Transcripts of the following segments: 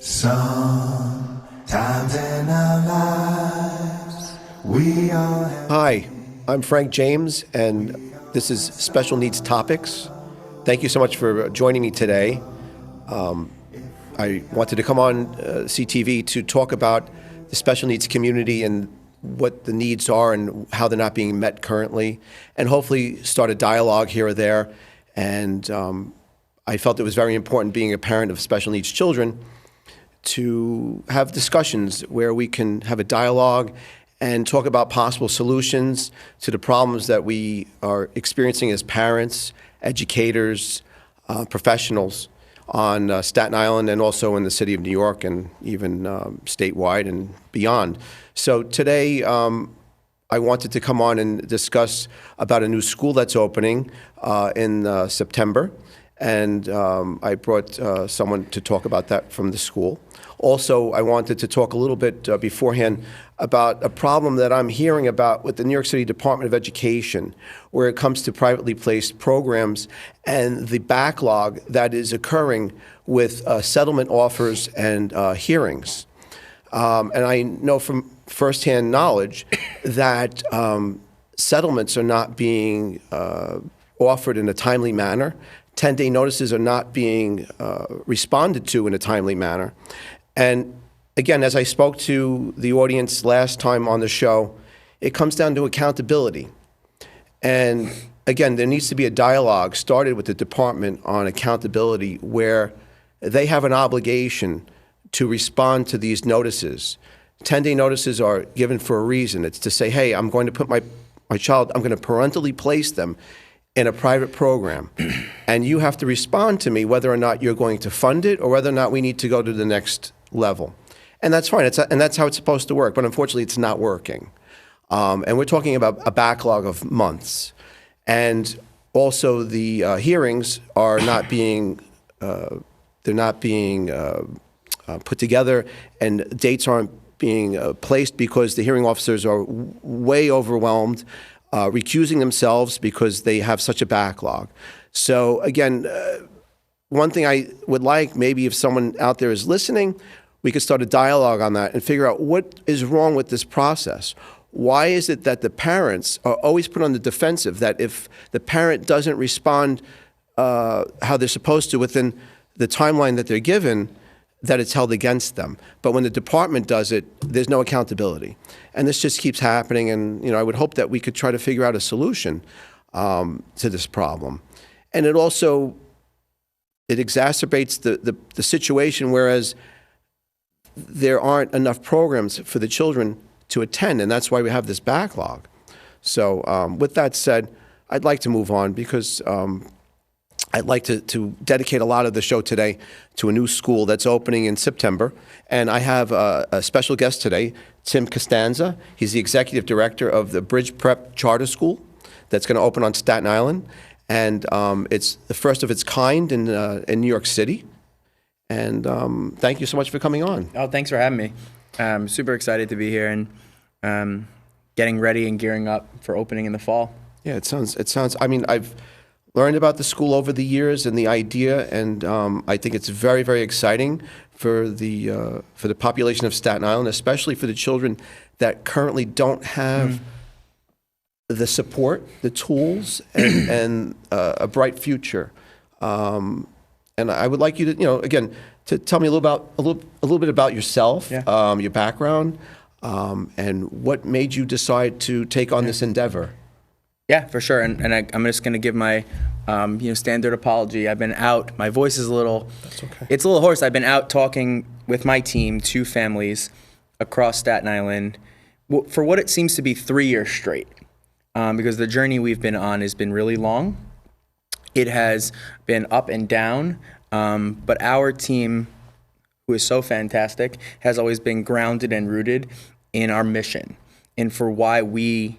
Sometimes in our lives, we all have... Hi, I'm Frank James, and this is Special Needs Topics. Thank you so much for joining me today. I wanted to come on CTV to talk about the special needs community and what the needs are and how they're not being met currently, and hopefully start a dialogue here or there. And I felt it was very important, being a parent of special needs children, to have discussions where we can have a dialogue and talk about possible solutions to the problems that we are experiencing as parents, educators, professionals on Staten Island and also in the city of New York and even statewide and beyond. So today I wanted to come on and discuss about a new school that's opening in September. And I brought someone to talk about that from the school. Also, I wanted to talk a little bit beforehand about a problem that I'm hearing about with the New York City Department of Education, where it comes to privately placed programs and the backlog that is occurring with settlement offers and hearings. And I know from firsthand knowledge that settlements are not being offered in a timely manner. 10-day notices are not being responded to in a timely manner. And again, as I spoke to the audience last time on the show, it comes down to accountability. And again, there needs to be a dialogue started with the department on accountability, where they have an obligation to respond to these notices. 10-day notices are given for a reason. It's to say, hey, I'm going to put my child, I'm going to parentally place them in a private program, and you have to respond to me whether or not you're going to fund it or whether or not we need to go to the next level. And that's fine, and that's how it's supposed to work, but unfortunately it's not working. And we're talking about a backlog of months. And also the hearings are not being, put together, and dates aren't being placed because the hearing officers are way overwhelmed, recusing themselves because they have such a backlog. So again, one thing I would like, maybe if someone out there is listening, we could start a dialogue on that and figure out what is wrong with this process. Why is it that the parents are always put on the defensive, that if the parent doesn't respond how they're supposed to within the timeline that they're given, that it's held against them? But when the department does it, there's no accountability. And this just keeps happening, and I would hope that we could try to figure out a solution to this problem. And it also, it exacerbates the situation, whereas there aren't enough programs for the children to attend, and that's why we have this backlog. So with that said, I'd like to move on, because I'd like to dedicate a lot of the show today to a new school that's opening in September. And I have a special guest today, Tim Costanza. He's the executive director of the Bridge Prep Charter School that's going to open on Staten Island. And it's the first of its kind in New York City. And thank you so much for coming on. Oh, thanks for having me. I'm super excited to be here and getting ready and gearing up for opening in the fall. Yeah, it sounds, I mean, I've learned about the school over the years and the idea, and I think it's very, very exciting for the population of Staten Island, especially for the children that currently don't have the support, the tools, and a bright future. And I would like you to, again, to tell me a little bit about yourself, your background, and what made you decide to take on this endeavor. Yeah, for sure. And I'm just going to give my standard apology. I've been out. My voice is That's okay. It's a little hoarse. I've been out talking with my team, 2 families across Staten Island, for what it seems to be 3 years straight, because the journey we've been on has been really long. It has been up and down, but our team, who is so fantastic, has always been grounded and rooted in our mission and for why we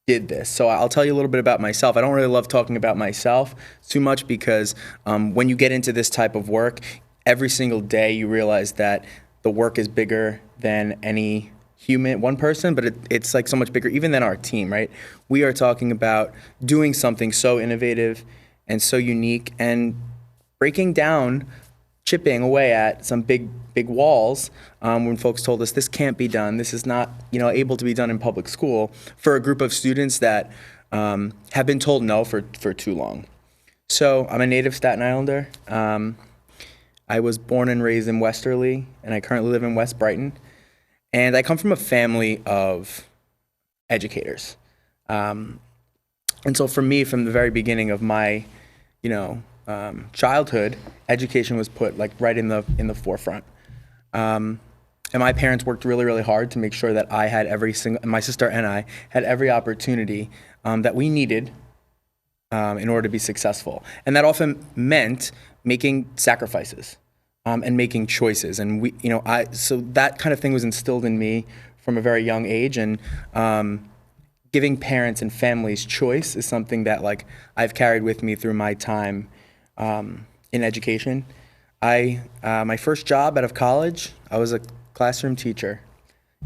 did this. So I'll tell you a little bit about myself. I don't really love talking about myself too much, because when you get into this type of work, every single day you realize that the work is bigger than any one person, but it's like so much bigger even than our team, right? We are talking about doing something so innovative and so unique and breaking down, chipping away at some big big walls when folks told us this can't be done, this is not able to be done in public school for a group of students that have been told no for too long. So I'm a native Staten Islander. I was born and raised in Westerly, and I currently live in West Brighton. And I come from a family of educators. And so for me, from the very beginning of my, childhood, education was put like right in the forefront. And my parents worked really, really hard to make sure that I had my sister and I had every opportunity that we needed in order to be successful. And that often meant making sacrifices and making choices. And so that kind of thing was instilled in me from a very young age. And giving parents and families choice is something that I've carried with me through my time in education. My first job out of college, I was a classroom teacher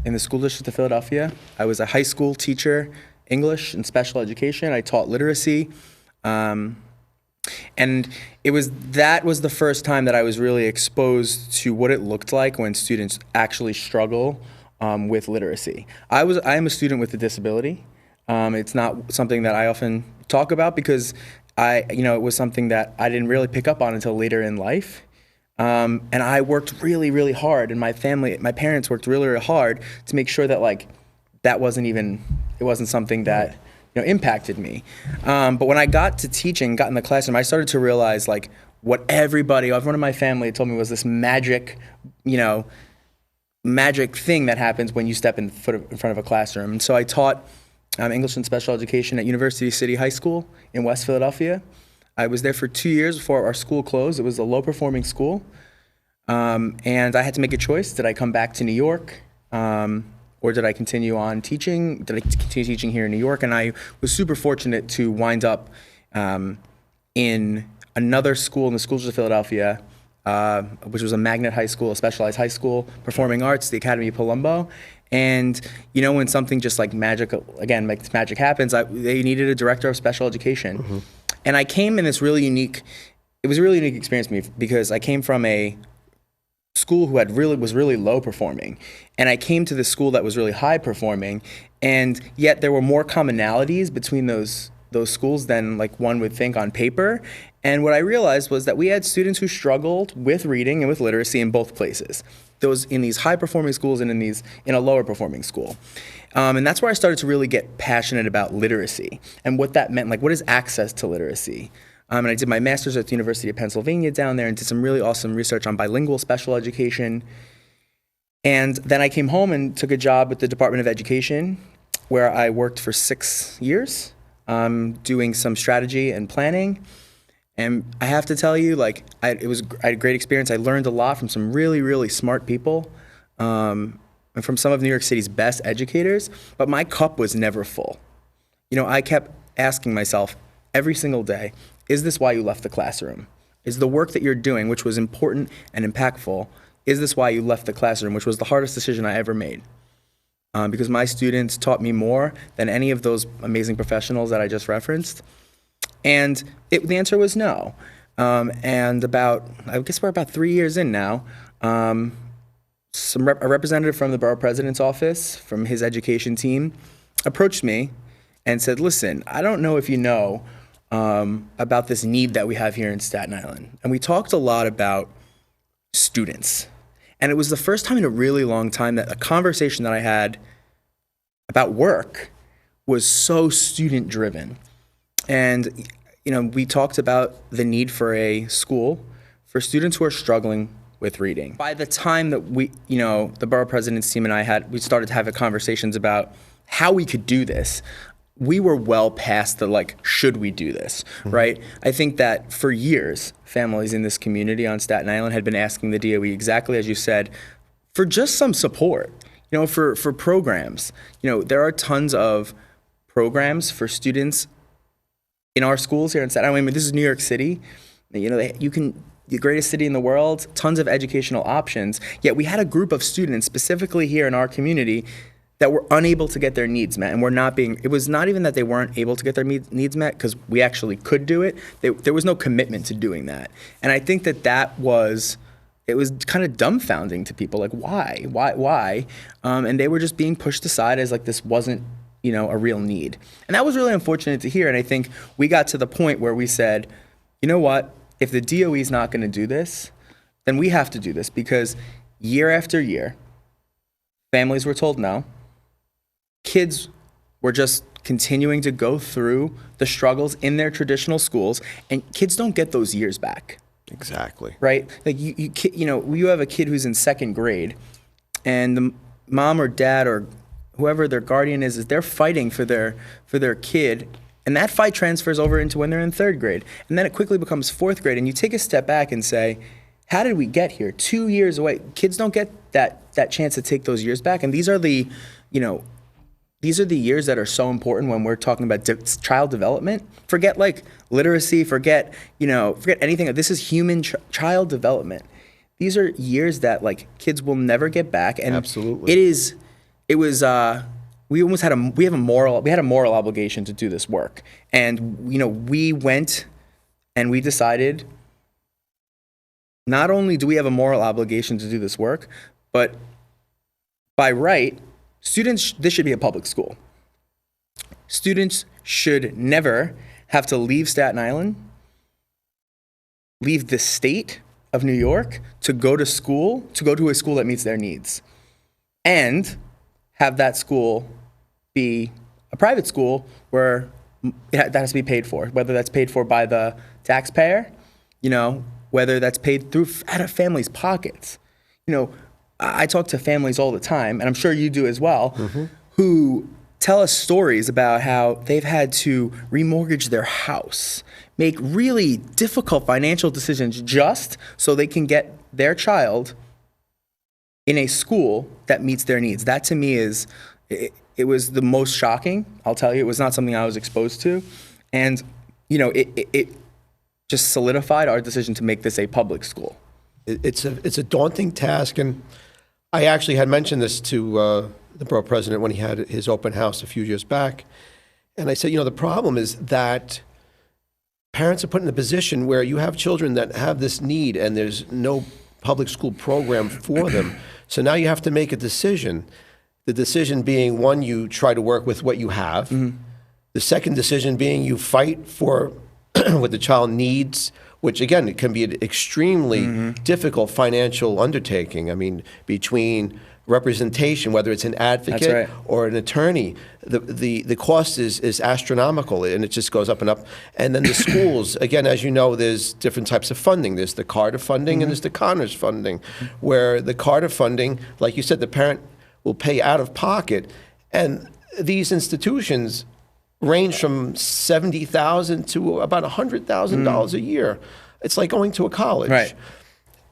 in the school district of Philadelphia. I was a high school teacher, English and special education. I taught literacy. And that was the first time that I was really exposed to what it looked like when students actually struggle with literacy. I am a student with a disability. It's not something that I often talk about because it was something that I didn't really pick up on until later in life. And I worked really, really hard, and my parents worked really, really hard to make sure that it wasn't something that impacted me. But when I got to teaching, got in the classroom, I started to realize what everyone in my family told me was this magic thing that happens when you step in front of a classroom. And so I taught English and special education at University City High School in West Philadelphia. I was there for 2 years before our school closed. It was a low-performing school. And I had to make a choice. Did I come back to New York? Or did I continue on teaching? Did I continue teaching here in New York? And I was super fortunate to wind up in another school in the schools of Philadelphia, which was a magnet high school, a specialized high school, performing arts, the Academy of Palumbo. And when something just magic happens, they needed a director of special education. Mm-hmm. And I came in this really unique experience for me because I came from a school who was really low performing, and I came to this school that was really high performing, and yet there were more commonalities between those schools than one would think on paper. And what I realized was that we had students who struggled with reading and with literacy in both places. Those in these high performing schools and in a lower performing school. And that's where I started to really get passionate about literacy and what that meant, what is access to literacy. And I did my master's at the University of Pennsylvania down there and did some really awesome research on bilingual special education. And then I came home and took a job with the Department of Education where I worked for 6 years doing some strategy and planning. And I have to tell you, I had a great experience. I learned a lot from some really, really smart people and from some of New York City's best educators, but my cup was never full. I kept asking myself every single day, is this why you left the classroom? Is the work that you're doing, which was important and impactful, is this why you left the classroom, which was the hardest decision I ever made? Because my students taught me more than any of those amazing professionals that I just referenced. And the answer was no. And I guess we're about 3 years in now, a representative from the borough president's office, from his education team, approached me and said, listen, I don't know if you know about this need that we have here in Staten Island. And we talked a lot about students. And it was the first time in a really long time that a conversation that I had about work was so student-driven. And, we talked about the need for a school for students who are struggling with reading. By the time that the borough president's team and we started to have conversations about how we could do this, we were well past the should we do this, right? I think that for years, families in this community on Staten Island had been asking the DOE exactly as you said, for just some support, for programs. There are tons of programs for students in our schools here in Staten Island. This is New York City. The greatest city in the world, tons of educational options. Yet we had a group of students specifically here in our community that were unable to get their needs met, and it was not even that they weren't able to get their needs met because we actually could do it. There was no commitment to doing that. And I think that was it was kind of dumbfounding to people. Like, why? And they were just being pushed aside as like this wasn't, a real need. And that was really unfortunate to hear. And I think we got to the point where we said, you know what? If the DOE is not going to do this, then we have to do this, because year after year, families were told no. Kids were just continuing to go through the struggles in their traditional schools, and kids don't get those years back. Exactly. Right? Like you have a kid who's in second grade, and the mom or dad or whoever their guardian is they're fighting for their kid, and that fight transfers over into when they're in third grade, and then it quickly becomes fourth grade, and you take a step back and say, how did we get here? 2 years away. Kids don't get that chance to take those years back, and these are the years that are so important when we're talking about child development. Forget like literacy, forget anything. This is human child development. These are years that like kids will never get back. And absolutely, we had a moral obligation to do this work. And we went and we decided, not only do we have a moral obligation to do this work, but by right, this should be a public school. Students should never have to leave Staten Island, leave the state of New York to go to a school that meets their needs, and have that school be a private school where that has to be paid for, whether that's paid for by the taxpayer, whether that's paid out of families' pockets. I talk to families all the time, and I'm sure you do as well, who tell us stories about how they've had to remortgage their house, make really difficult financial decisions just so they can get their child in a school that meets their needs. That to me it was the most shocking. I'll tell you, it was not something I was exposed to. And, it just solidified our decision to make this a public school. It's a daunting task, and I actually had mentioned this to the borough president when he had his open house a few years back, and I said, the problem is that parents are put in a position where you have children that have this need, and there's no public school program for them. So now you have to make a decision. The decision being, one, you try to work with what you have. Mm-hmm. The second decision being you fight for what the child needs, which again, it can be an extremely difficult financial undertaking. I mean, between representation, whether it's an advocate or an attorney, the cost is astronomical, and it just goes up and up. And then the schools, again, as you know, there's different types of funding. There's the Carter funding and there's the Connors funding, where the Carter funding, like you said, the parent will pay out of pocket, and these institutions range from $70,000 to about $100,000 a year. It's like going to a college. Right.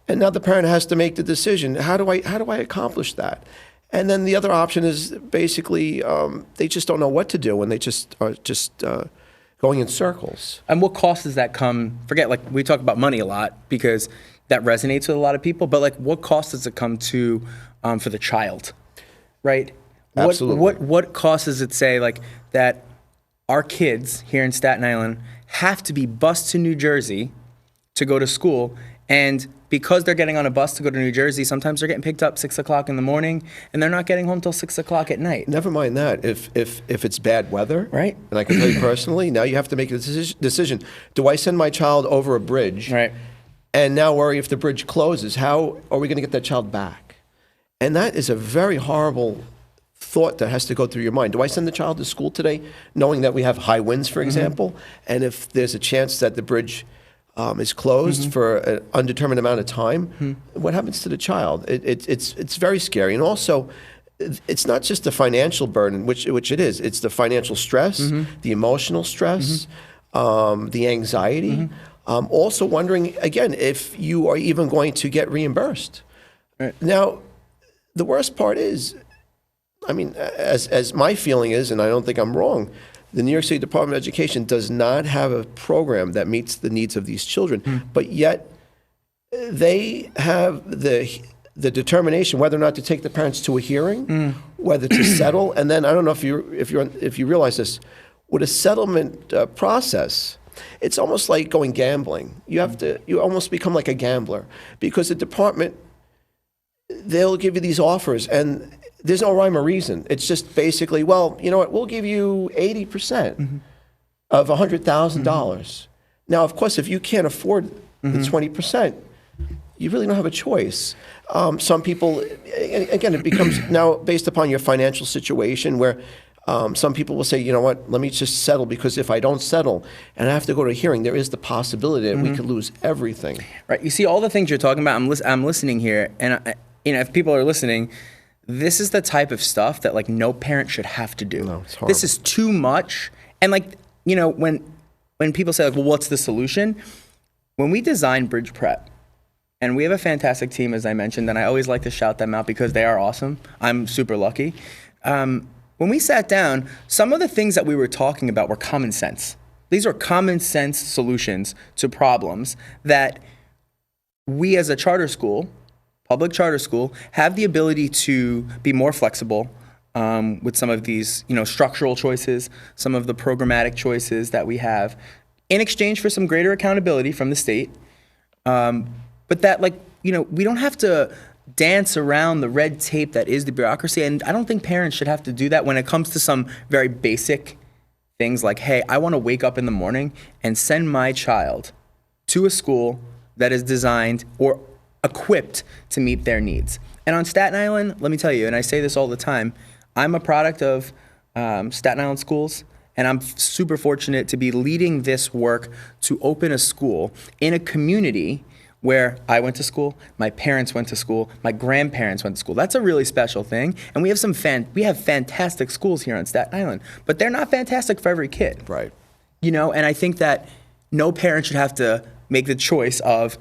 And now the parent has to make the decision, how do I accomplish that? And then the other option is basically they just don't know what to do, and they just are going in circles. And what cost does that come? Forget, like, we talk about money a lot because that resonates with a lot of people, but like, what cost does it come to for the child, right? Absolutely. What cost does it say like that our kids here in Staten Island have to be bused to New Jersey to go to school, and because they're getting on a bus to go to New Jersey, sometimes they're getting picked up 6 o'clock in the morning, and they're not getting home till 6 o'clock at night. Never mind that. If it's bad weather, right? And I can tell you personally, now you have to make a decision. Do I send my child over a bridge, right, and now worry if the bridge closes? How are we going to get that child back? And that is a very horrible thought that has to go through your mind. Do I send the child to school today knowing that we have high winds, for example, and if there's a chance that the bridge is closed for an undetermined amount of time, what happens to the child? It's very scary. And also, it's not just the financial burden, which it is. It's the financial stress, the emotional stress, the anxiety. Also wondering, again, if you are even going to get reimbursed. Right. Now, the worst part is, I mean, as my feeling is, and I don't think I'm wrong, the New York City Department of Education does not have a program that meets the needs of these children, but yet they have the determination whether or not to take the parents to a hearing, whether to settle, and then I don't know if you realize this, with a settlement process, it's almost like going gambling. You almost become like a gambler because the department, they'll give you these offers and there's no rhyme or reason. It's just basically, well, you know what, we'll give you 80% of $100,000. Now, of course, if you can't afford the 20%, you really don't have a choice. Some people, again, it becomes now based upon your financial situation where some people will say, you know what, let me just settle because if I don't settle and I have to go to a hearing, there is the possibility that we could lose everything. Right. You see, all the things you're talking about, I'm listening here, and if people are listening, this is the type of stuff that like no parent should have to do. No, it's horrible. This is too much. And like, when people say like, well, what's the solution? When we design Bridge Prep, and we have a fantastic team, as I mentioned, and I always like to shout them out because they are awesome. I'm super lucky. When we sat down, some of the things that we were talking about were common sense. These are common sense solutions to problems that we as a charter school, public charter school, have the ability to be more flexible with some of these, structural choices, some of the programmatic choices that we have, in exchange for some greater accountability from the state. But that, we don't have to dance around the red tape that is the bureaucracy, and I don't think parents should have to do that when it comes to some very basic things like, hey, I want to wake up in the morning and send my child to a school that is designed or equipped to meet their needs. And on Staten Island, let me tell you, and I say this all the time, I'm a product of Staten Island schools, and I'm super fortunate to be leading this work to open a school in a community where I went to school, my parents went to school, my grandparents went to school. That's a really special thing. And we have fantastic schools here on Staten Island, but they're not fantastic for every kid. Right. And I think that no parent should have to make the choice of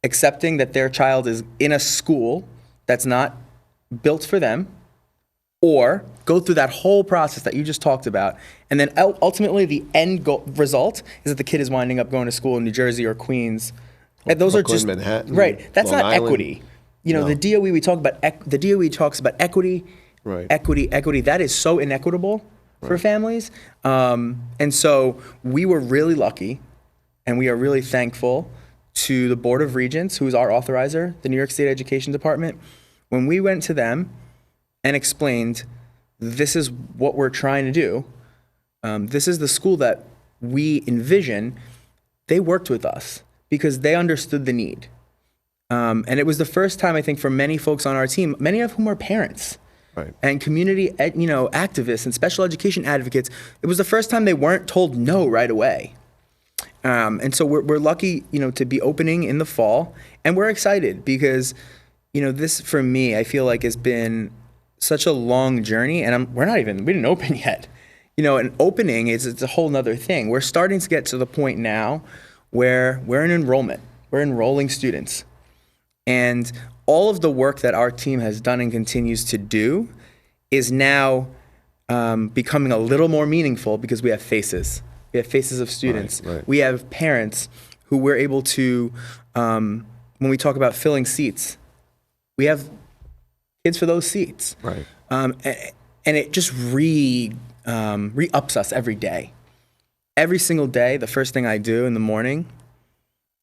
accepting that their child is in a school that's not built for them, or go through that whole process that you just talked about, and then ultimately the end result is that the kid is winding up going to school in New Jersey or Queens. And those Brooklyn, are just Manhattan, right. That's Long not Island. equity. No. The DOE we talk about. The DOE talks about equity, Right. equity. That is so inequitable for families. And so we were really lucky, and we are really thankful to the Board of Regents, who is our authorizer, the New York State Education Department. When we went to them and explained, this is what we're trying to do. This is the school that we envision. They worked with us because they understood the need. And it was the first time, I think, for many folks on our team, many of whom are parents, Right. and community, activists and special education advocates. It was the first time they weren't told no right away. And so we're lucky, to be opening in the fall, and we're excited because, this for me, I feel like has been such a long journey, and we didn't open yet. An opening it's a whole nother thing. We're starting to get to the point now where we're in enrollment. We're enrolling students. And all of the work that our team has done and continues to do is now becoming a little more meaningful because we have faces. We have faces of students. Right. We have parents who we're able to, when we talk about filling seats, we have kids for those seats. Right. And it just re-ups us every day. Every single day, the first thing I do in the morning,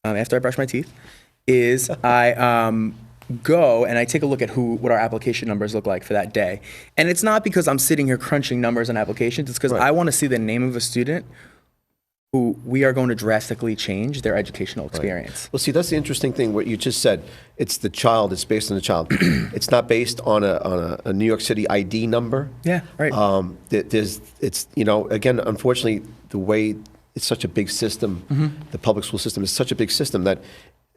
after I brush my teeth, is I go and I take a look at what our application numbers look like for that day. And it's not because I'm sitting here crunching numbers on applications. It's because Right. I want to see the name of a student who we are going to drastically change their educational experience. Well, see, that's the interesting thing. What you just said, it's the child. It's based on the child. It's not based on a New York City ID number. Yeah, right. Again, unfortunately, the way it's such a big system, the public school system is such a big system that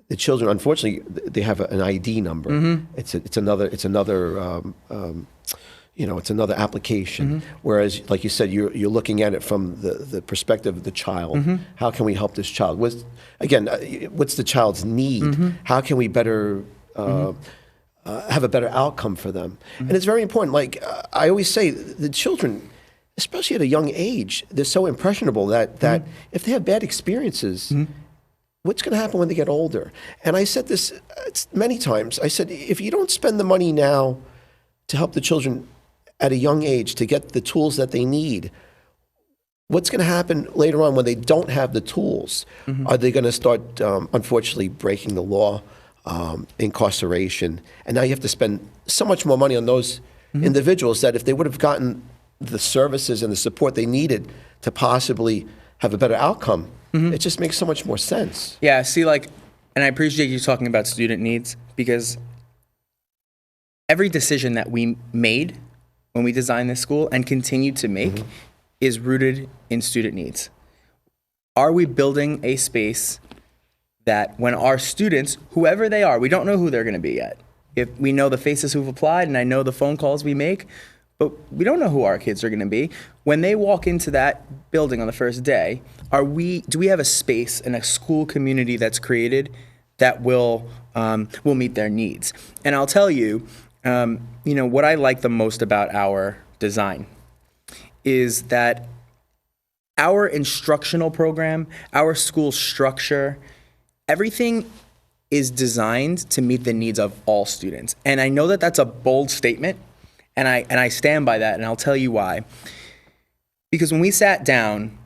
the children, unfortunately, they have an ID number. It's another application. Whereas, like you said, you're looking at it from the perspective of the child. How can we help this child? What's the child's need? How can we better have a better outcome for them? And it's very important. Like I always say, the children, especially at a young age, they're so impressionable that if they have bad experiences, what's going to happen when they get older? And I said this many times. I said, if you don't spend the money now to help the children at a young age to get the tools that they need, what's going to happen later on when they don't have the tools? Are they going to start, unfortunately, breaking the law, incarceration? And now you have to spend so much more money on those individuals that if they would have gotten the services and the support they needed to possibly have a better outcome, it just makes so much more sense. Yeah, see, like, and I appreciate you talking about student needs, because every decision that we made when we designed this school and continue to make is rooted in student needs. Are we building a space that when our students, whoever they are, we don't know who they're going to be yet. If we know the faces who've applied, and I know the phone calls we make, but we don't know who our kids are going to be. When they walk into that building on the first day, do we have a space and a school community that's created that will meet their needs? And I'll tell you, what I like the most about our design is that our instructional program, our school structure, everything is designed to meet the needs of all students. And I know that that's a bold statement, and I stand by that, and I'll tell you why. Because when we sat down,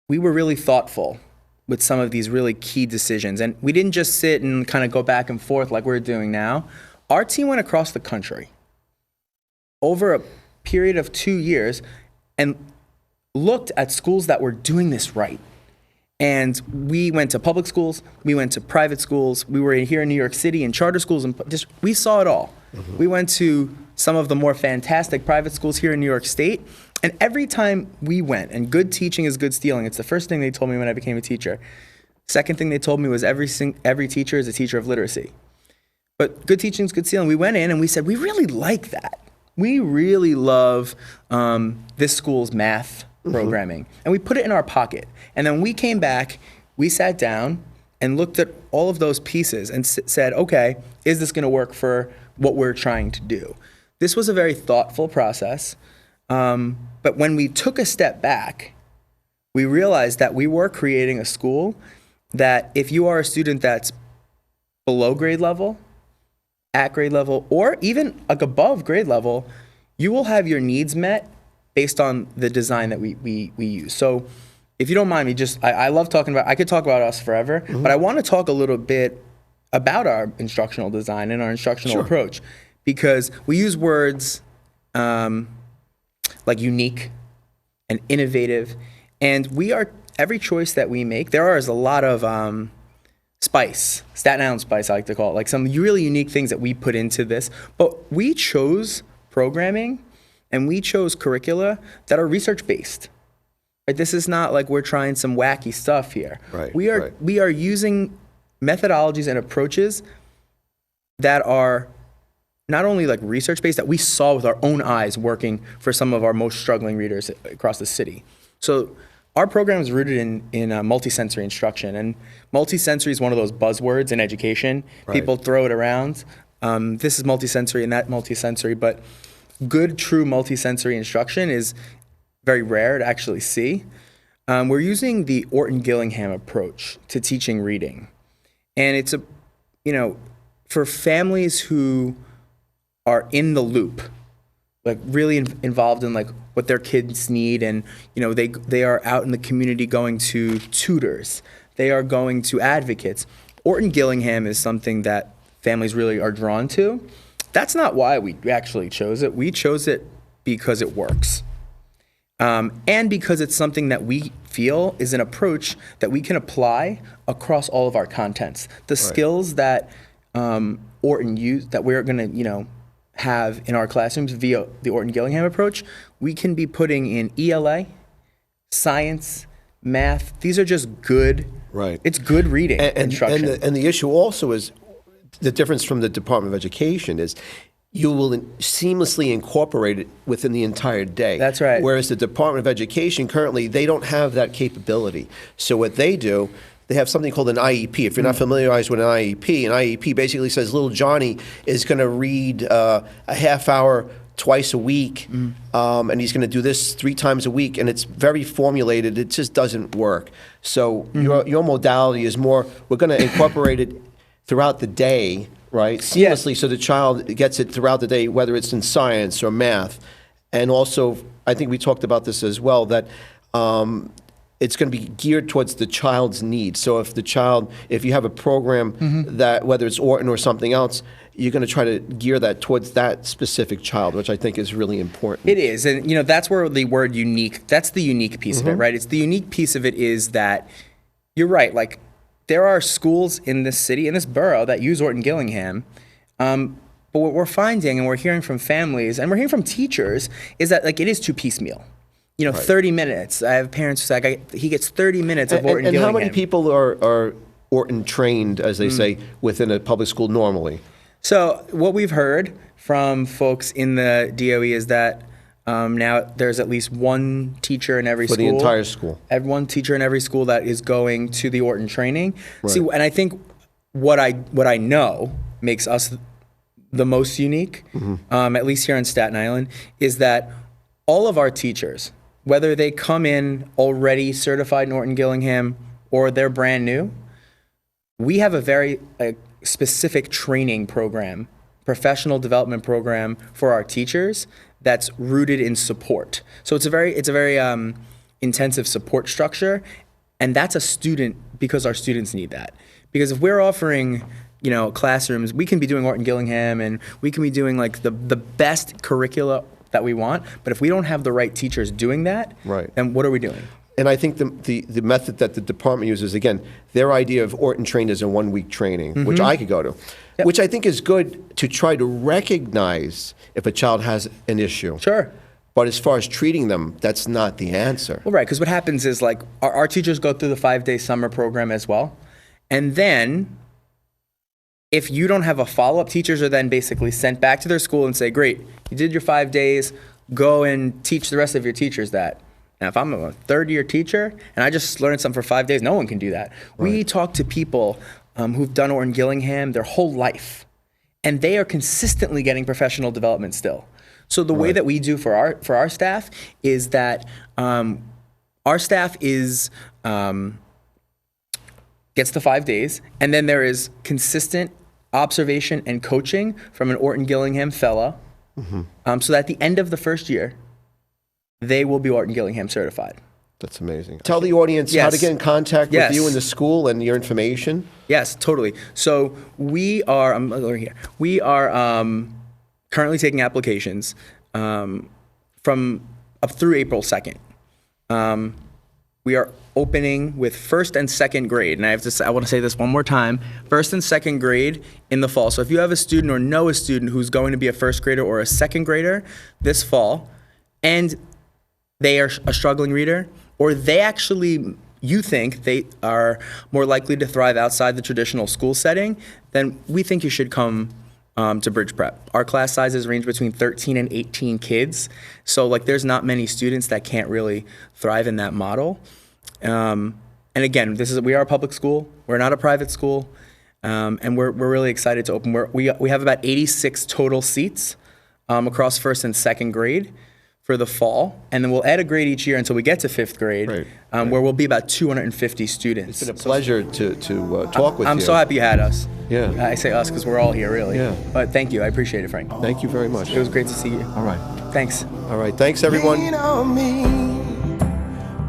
we were really thoughtful with some of these really key decisions. And we didn't just sit and kind of go back and forth like we're doing now. Our team went across the country over a period of 2 years and looked at schools that were doing this right. And we went to public schools, we went to private schools, we were here in New York City in charter schools, and just we saw it all. We went to some of the more fantastic private schools here in New York State, and every time we went, and good teaching is good stealing, it's the first thing they told me when I became a teacher. Second thing they told me was every teacher is a teacher of literacy. But good teaching is good stealing. We went in and we said, we really like that. We really love this school's math programming. And we put it in our pocket. And then we came back, we sat down and looked at all of those pieces and said, okay, is this gonna work for what we're trying to do? This was a very thoughtful process. But when we took a step back, we realized that we were creating a school that if you are a student that's below grade level, at grade level, or even like above grade level, you will have your needs met based on the design that we use. So if you don't mind me, I love talking about, I could talk about us forever, but I want to talk a little bit about our instructional design and our instructional approach, because we use words like unique and innovative, and every choice that we make, there is a lot of spice, Staten Island spice I like to call it, like some really unique things that we put into this, but we chose programming and we chose curricula that are research-based. Right? This is not like we're trying some wacky stuff here. Right, we are using methodologies and approaches that are not only like research-based, that we saw with our own eyes working for some of our most struggling readers across the city. So our program is rooted in multisensory instruction, and multisensory is one of those buzzwords in education. Right. People throw it around. This is multisensory and that multisensory, but good, true multisensory instruction is very rare to actually see. We're using the Orton-Gillingham approach to teaching reading, and it's for families who are in the loop, like really involved in like what their kids need, and they are out in the community going to tutors, they are going to advocates. Orton-Gillingham is something that families really are drawn to. That's not why we actually chose it. We chose it because it works. And because it's something that we feel is an approach that we can apply across all of our contents. The skills that Orton used, that we're going to have in our classrooms via the Orton-Gillingham approach, we can be putting in ELA, science, math. These are just good. Right. It's good reading instruction. And the issue also is the difference from the Department of Education is you will seamlessly incorporate it within the entire day. That's right. Whereas the Department of Education currently, they don't have that capability. So what they do, they have something called an IEP. If you're not familiarized with an IEP basically says little Johnny is going to read a half hour twice a week, and he's going to do this 3 times a week, and it's very formulated. It just doesn't work. So your modality is more, we're going to incorporate it throughout the day, right, seamlessly, so the child gets it throughout the day, whether it's in science or math. and also I think we talked about this as well, that it's going to be geared towards the child's needs. So if you have a program that, whether it's Orton or something else, you're going to try to gear that towards that specific child, which I think is really important. It is, and that's where the word unique, that's the unique piece of it, right? It's the unique piece of it is that, you're right, like there are schools in this city, in this borough, that use Orton Gillingham, but what we're finding, and we're hearing from families, and we're hearing from teachers, is that like it is too piecemeal. 30 minutes. I have parents who say, he gets 30 minutes of Orton Gillingham. And how many people are Orton trained, as they say, within a public school normally? So what we've heard from folks in the DOE is that now there's at least one teacher in every school. For the entire school. One teacher in every school that is going to the Orton training. Right. See, and I think what I know makes us the most unique, at least here in Staten Island, is that all of our teachers, whether they come in already certified in Orton Gillingham or they're brand new, we have a very specific training program, professional development program for our teachers that's rooted in support. So it's a very intensive support structure, and that's a student, because our students need that. Because if we're offering classrooms, we can be doing Orton Gillingham and we can be doing like the best curricula that we want, but if we don't have the right teachers doing that, then what are we doing? And I think the method that the department uses, again, their idea of Orton trained is a 1-week training, which I could go to, which I think is good to try to recognize if a child has an issue. Sure. But as far as treating them, that's not the answer. Well, right, because what happens is like our teachers go through the 5-day summer program as well, and then if you don't have a follow-up, teachers are then basically sent back to their school and say, great, you did your 5 days, go and teach the rest of your teachers that. Now, if I'm a third-year teacher and I just learned something for 5 days, no one can do that. Right. We talk to people who've done Orton Gillingham their whole life, and they are consistently getting professional development still. So the way that we do for our staff is that our staff is gets the 5 days, and then there is consistent observation and coaching from an Orton Gillingham fellow, so that at the end of the first year, they will be Orton Gillingham certified. That's amazing. Tell the audience how to get in contact with you and the school and your information. Yes, totally. So we are, I'm over here. We are currently taking applications from up through April 2nd. We are opening with 1st and 2nd grade, and I want to say this one more time, 1st and 2nd grade in the fall. So if you have a student or know a student who's going to be a 1st grader or a 2nd grader this fall, and they are a struggling reader, or they actually, you think they are more likely to thrive outside the traditional school setting, then we think you should come to Bridge Prep. Our class sizes range between 13 and 18 kids, so like there's not many students that can't really thrive in that model. And again, we are a public school. We're not a private school, and we're really excited to open. We have about 86 total seats across 1st and 2nd grade for the fall, and then we'll add a grade each year until we get to 5th grade, where we'll be about 250 students. It's been a pleasure to talk with you. I'm so happy you had us. Yeah. I say us because we're all here, really. Yeah. But thank you. I appreciate it, Frank. Thank you very much. It was great to see you. All right. Thanks. All right. Thanks, everyone. Lean on me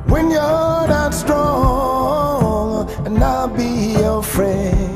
when you're not strong, and I'll be your friend.